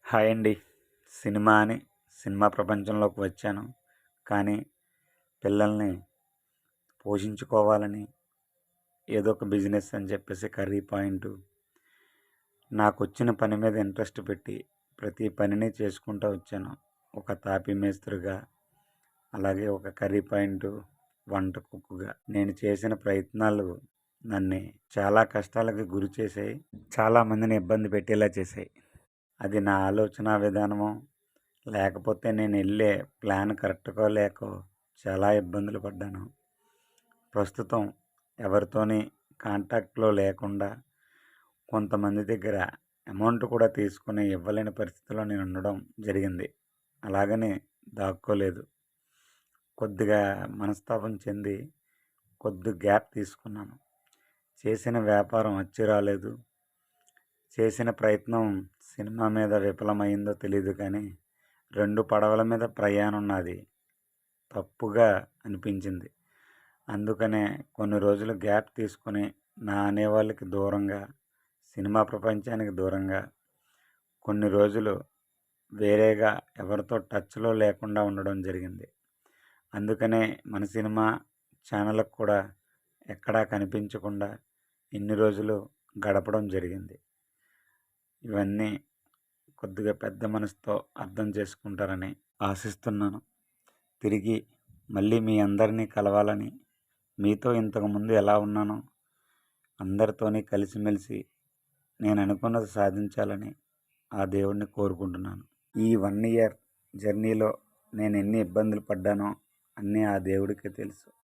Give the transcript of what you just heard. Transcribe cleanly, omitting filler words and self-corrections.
Hi అండి. Cinema ప్రపంచంలోకి వచ్చాను. కానీ పిల్లల్ని పోషించుకోవాలని ఏదో ఒక బిజినెస్ అని చెప్పేసి కర్రీ పాయింటు నాకొచ్చిన పని మీద ఇంట్రెస్ట్ పెట్టి ప్రతి పనిని చేసుకుంటూ వచ్చాను. ఒక తాపీ మేస్త్రిగా, అలాగే ఒక కర్రీ పాయింటు వంట కుక్కుగా నేను చేసిన ప్రయత్నాలు నన్ను చాలా కష్టాలకు గురి చేసాయి. చాలామందిని ఇబ్బంది పెట్టేలా చేశాయి. అది నా ఆలోచన విధానమో, లేకపోతే నేను వెళ్ళే ప్లాన్ కరెక్ట్గా లేకో చాలా ఇబ్బందులు పడ్డాను. ప్రస్తుతం ఎవరితోని కాంటాక్ట్లో లేకుండా కొంతమంది దగ్గర అమౌంట్ కూడా తీసుకుని ఇవ్వలేని పరిస్థితిలో నేను ఉండడం జరిగింది. అలాగని దాక్కోలేదు. కొద్దిగా మనస్తాపం చెంది కొద్ది గ్యాప్ తీసుకున్నాను. చేసిన వ్యాపారం వచ్చి రాలేదు. చేసిన ప్రయత్నం సినిమా మీద విఫలమైందో తెలియదు, కానీ 2 పడవల మీద ప్రయాణం నాది తప్పుగా అనిపించింది. అందుకనే కొన్ని రోజులు గ్యాప్ తీసుకొని నా అనేవాళ్ళకి దూరంగా, సినిమా ప్రపంచానికి దూరంగా కొన్ని రోజులు వేరేగా ఎవరితో టచ్లో లేకుండా ఉండడం జరిగింది. అందుకనే మన సినిమా ఛానళ్ళకు కూడా ఎక్కడా కనిపించకుండా ఇన్ని రోజులు గడపడం జరిగింది. ఇవన్నీ కొద్దిగా పెద్ద మనసుతో అర్థం చేసుకుంటారని ఆశిస్తున్నాను. తిరిగి మళ్ళీ మీ అందరినీ కలవాలని, మీతో ఇంతకుముందు ఎలా ఉన్నానో అందరితోని కలిసిమెలిసి నేను అనుకున్నది సాధించాలని ఆ దేవుడిని కోరుకుంటున్నాను. ఈ 1 ఇయర్ జర్నీలో నేను ఎన్ని ఇబ్బందులు పడ్డానో అన్నీ ఆ దేవుడికే తెలుసు.